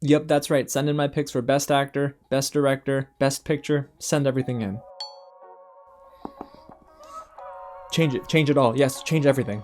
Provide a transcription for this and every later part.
Yep, that's right. Send in my picks for Best Actor, Best Director, Best Picture. Send everything in. Change it all. Yes, change everything.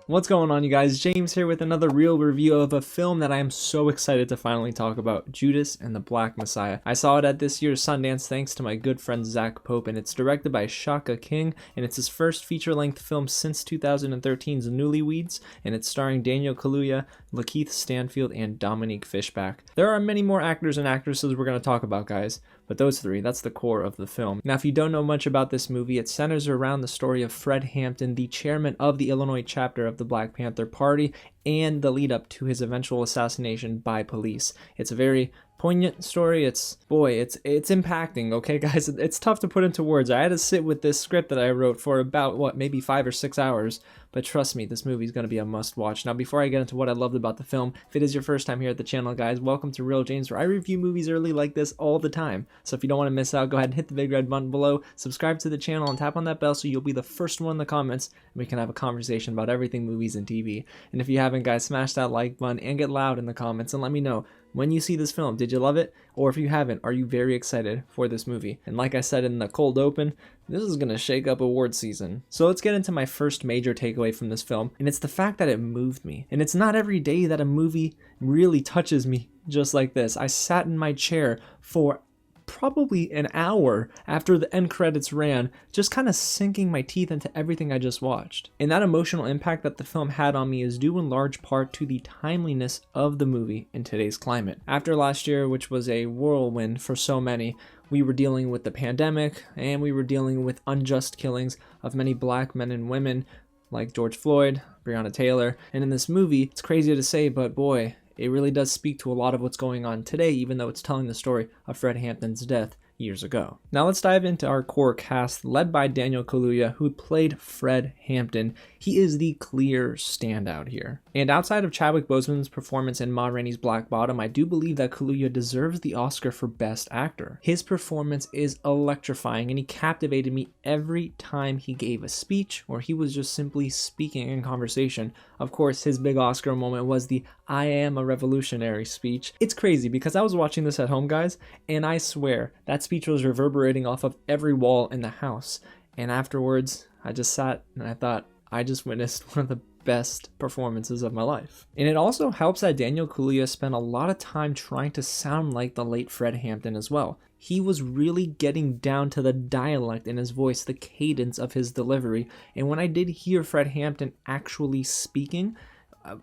What's going on, you guys? James here with another real review of a film that I am so excited to finally talk about, Judas and the Black Messiah. I saw it at this year's Sundance thanks to my good friend Zach Pope, and it's directed by Shaka, and it's his first feature-length film since 2013's Newlyweds, and it's starring Daniel Kaluuya, LaKeith, Stanfield, and Dominique Fishback. There are many more actors and actresses we're going to talk about, guys, but those three, that's the core of the film. Now, if you don't know much about this movie, it centers around the story of Fred Hampton, the chairman of the Illinois chapter of the Black Panther Party, and the lead up to his eventual assassination by police. It's a very poignant story. It's impacting, okay, guys? It's tough to put into words. I had to sit with this script that I wrote for about, maybe 5 or 6 hours, but trust me, this movie is going to be a must-watch. Now, before I get into what I loved about the film, if it is your first time here at the channel, guys, welcome to Real James, where I review movies early like this all the time. So if you don't want to miss out, go ahead and hit the big red button below, subscribe to the channel, and tap on that bell so you'll be the first one in the comments, and we can have a conversation about everything movies and TV. And if you haven't, guys, smash that like button and get loud in the comments and let me know, when you see this film, did you love it? Or if you haven't, are you very excited for this movie? And like I said in the cold open, this is going to shake up award season. So let's get into my first major takeaway from this film, and it's the fact that it moved me. And it's not every day that a movie really touches me just like this. I sat in my chair for probably an hour after the end credits ran, just kind of sinking my teeth into everything I just watched. And that emotional impact that the film had on me is due in large part to the timeliness of the movie in today's climate. After last year, which was a whirlwind for so many, we were dealing with the pandemic, and we were dealing with unjust killings of many black men and women like George Floyd, Breonna Taylor, and in this movie, it's crazy to say, but boy, it really does speak to a lot of what's going on today, even though it's telling the story of Fred Hampton's death years ago. Now let's dive into our core cast, led by Daniel Kaluuya, who played Fred Hampton. He is the clear standout here. And outside of Chadwick Boseman's performance in Ma Rainey's Black Bottom, I do believe that Kaluuya deserves the Oscar for Best Actor. His performance is electrifying, and he captivated me every time he gave a speech or he was just simply speaking in conversation. Of course, his big Oscar moment was the "I am a revolutionary" speech. It's crazy because I was watching this at home, guys, and I swear that speech was reverberating off of every wall in the house. And afterwards, I just sat and I thought, I just witnessed one of the best performances of my life. And it also helps that Daniel Kaluuya spent a lot of time trying to sound like the late Fred Hampton as well. He was really getting down to the dialect in his voice, the cadence of his delivery. And when I did hear Fred Hampton actually speaking,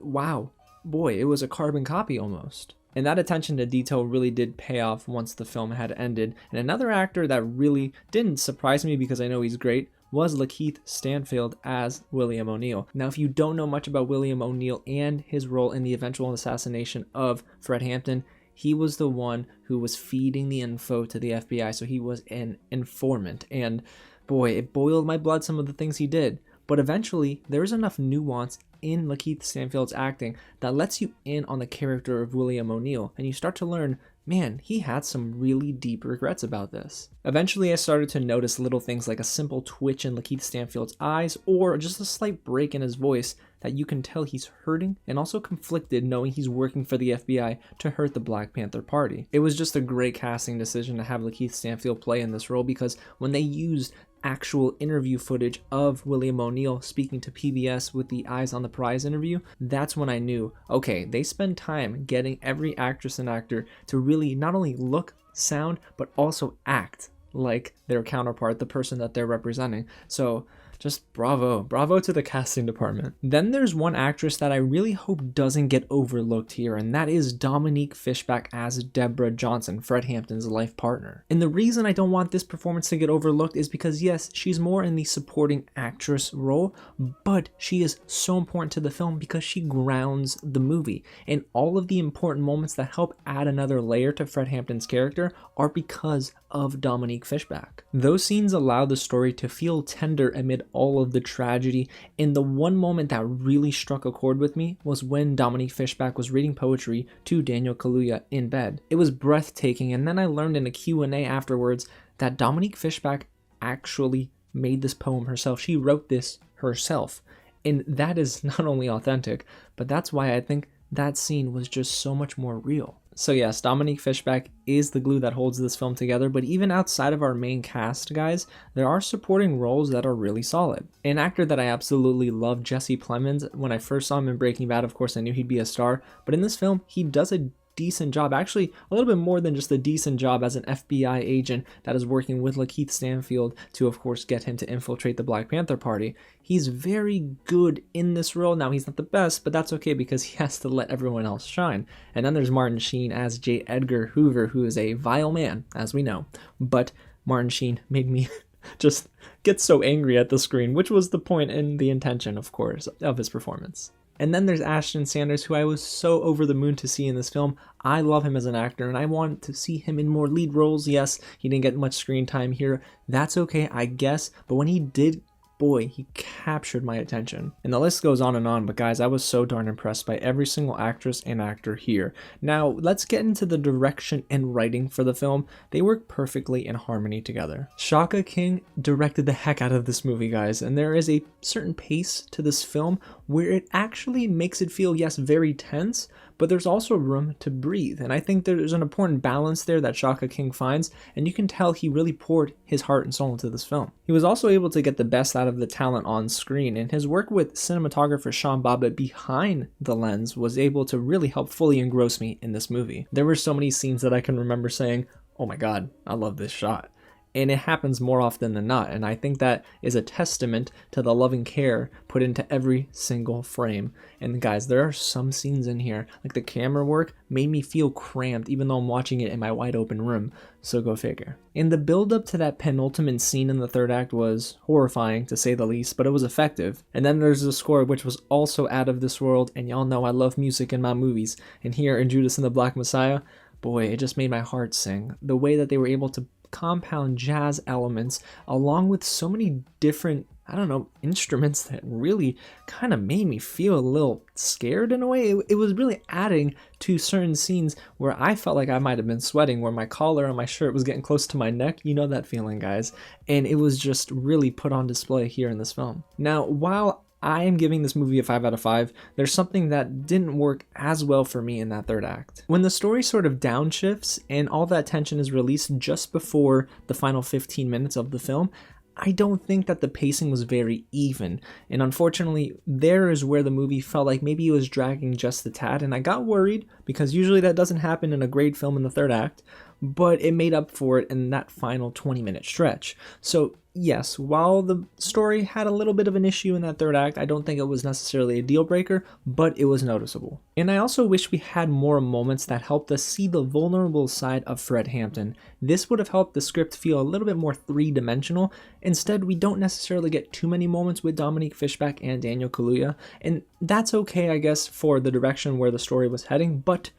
wow, boy, it was a carbon copy almost. And that attention to detail really did pay off once the film had ended. And another actor that really didn't surprise me, because I know he's great, was LaKeith Stanfield as William O'Neal. Now, if you don't know much about William O'Neal and his role in the eventual assassination of Fred Hampton, he was the one who was feeding the info to the FBI, so he was an informant. And boy, it boiled my blood, some of the things he did. But eventually, there's enough nuance in LaKeith Stanfield's acting that lets you in on the character of William O'Neal, and you start to learn, man, he had some really deep regrets about this. Eventually, I started to notice little things like a simple twitch in LaKeith Stanfield's eyes, or just a slight break in his voice that you can tell he's hurting and also conflicted, knowing he's working for the FBI to hurt the Black Panther Party. It was just a great casting decision to have LaKeith Stanfield play in this role, because when they used actual interview footage of William O'Neal speaking to PBS with the Eyes on the Prize interview, that's when I knew, okay, they spend time getting every actress and actor to really not only look, sound, but also act like their counterpart, the person that they're representing. So just bravo to the casting department. Then there's one actress that I really hope doesn't get overlooked here, and that is Dominique Fishback as Deborah Johnson, Fred Hampton's life partner. And the reason I don't want this performance to get overlooked is because yes, she's more in the supporting actress role, but she is so important to the film because she grounds the movie, and all of the important moments that help add another layer to Fred Hampton's character are because of Dominique Fishback. Those scenes allow the story to feel tender amid all of the tragedy, and the one moment that really struck a chord with me was when Dominique Fishback was reading poetry to Daniel Kaluuya in bed. It was breathtaking, and then I learned in a Q&A afterwards that Dominique Fishback actually made this poem herself. She wrote this herself. And that is not only authentic, but that's why I think that scene was just so much more real. So yes, Dominique Fishback is the glue that holds this film together, but even outside of our main cast, guys, there are supporting roles that are really solid. An actor that I absolutely love, Jesse Plemons. When I first saw him in Breaking Bad, of course, I knew he'd be a star, but in this film, he does a decent job, actually a little bit more than just a decent job, as an FBI agent that is working with LaKeith Stanfield to, of course, get him to infiltrate the Black Panther Party. He's very good in this role. Now, he's not the best, but that's okay because he has to let everyone else shine. And then there's Martin Sheen as J. Edgar Hoover, who is a vile man, as we know. But Martin Sheen made me just get so angry at the screen, which was the point and the intention, of course, of his performance. And then there's Ashton Sanders, who I was so over the moon to see in this film. I love him as an actor, and I want to see him in more lead roles. Yes, he didn't get much screen time here. That's okay, I guess. But when he did, boy, he captured my attention. And the list goes on, but guys, I was so darn impressed by every single actress and actor here. Now, let's get into the direction and writing for the film. They work perfectly in harmony together. Shaka King directed the heck out of this movie, guys, and there is a certain pace to this film where it actually makes it feel, yes, very tense, but there's also room to breathe. And I think there's an important balance there that Shaka King finds, and you can tell he really poured his heart and soul into this film. He was also able to get the best out of the talent on screen, and his work with cinematographer Sean Bobbitt behind the lens was able to really help fully engross me in this movie. There were so many scenes that I can remember saying, oh my god, I love this shot. And it happens more often than not, and I think that is a testament to the love and care put into every single frame. And guys, there are some scenes in here, like the camera work made me feel cramped even though I'm watching it in my wide open room, so go figure. And the build up to that penultimate scene in the third act was horrifying, to say the least, but it was effective. And then there's the score, which was also out of this world, and y'all know I love music in my movies, and here in Judas and the Black Messiah, boy, it just made my heart sing. The way that they were able to compound jazz elements along with so many different, I don't know, instruments that really kind of made me feel a little scared in a way. It was really adding to certain scenes where I felt like I might have been sweating, where my collar on my shirt was getting close to my neck. You know that feeling, guys. And it was just really put on display here in this film. Now, while I am giving this movie a 5 out of 5. There's something that didn't work as well for me in that third act. When the story sort of downshifts and all that tension is released just before the final 15 minutes of the film, I don't think that the pacing was very even. And unfortunately, there is where the movie felt like maybe it was dragging just a tad, and I got worried because usually that doesn't happen in a great film in the third act, but it made up for it in that final 20-minute stretch. So yes, while the story had a little bit of an issue in that third act, I don't think it was necessarily a deal breaker, but it was noticeable. And I also wish we had more moments that helped us see the vulnerable side of Fred Hampton. This would have helped the script feel a little bit more three-dimensional. Instead, we don't necessarily get too many moments with Dominique Fishback and Daniel Kaluuya, and that's okay, I guess, for the direction where the story was heading, but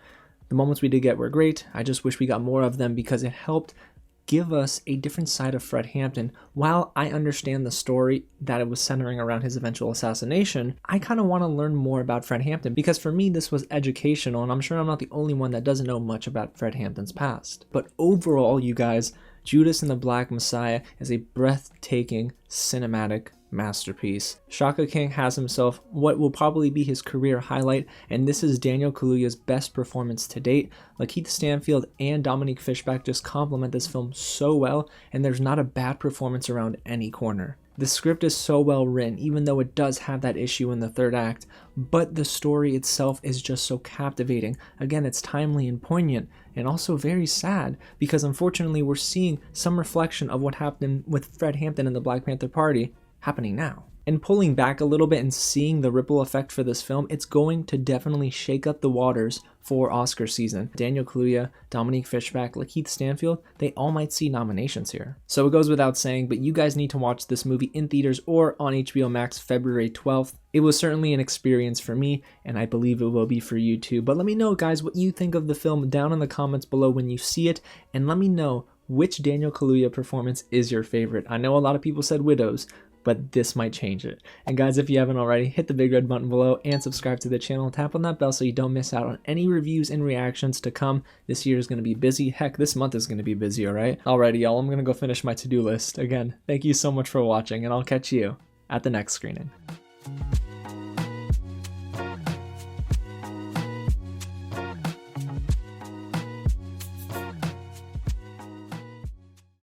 the moments we did get were great. I just wish we got more of them because it helped give us a different side of Fred Hampton. While I understand the story that it was centering around his eventual assassination, I kind of want to learn more about Fred Hampton because for me this was educational, and I'm sure I'm not the only one that doesn't know much about Fred Hampton's past. But overall, you guys, Judas and the Black Messiah is a breathtaking cinematic masterpiece. Shaka King has himself what will probably be his career highlight, and this is Daniel Kaluuya's best performance to date. LaKeith Stanfield and Dominique Fishback just complement this film so well, and there's not a bad performance around any corner. The script is so well written, even though it does have that issue in the third act, but the story itself is just so captivating. Again, it's timely and poignant, and also very sad, because unfortunately we're seeing some reflection of what happened with Fred Hampton and the Black Panther Party happening now. And pulling back a little bit and seeing the ripple effect for this film, it's going to definitely shake up the waters for Oscar season. Daniel Kaluuya, Dominique Fishback, LaKeith Stanfield, they all might see nominations here. So it goes without saying, but you guys need to watch this movie in theaters or on HBO Max February 12th. It was certainly an experience for me, and I believe it will be for you too. But let me know, guys, what you think of the film down in the comments below when you see it, and let me know which Daniel Kaluuya performance is your favorite. I know a lot of people said Widows, but this might change it. And guys, if you haven't already, hit the big red button below and subscribe to the channel. Tap on that bell so you don't miss out on any reviews and reactions to come. This year is going to be busy. Heck, this month is going to be busy, alright? Alrighty, y'all, I'm going to go finish my to-do list. Again, thank you so much for watching, and I'll catch you at the next screening.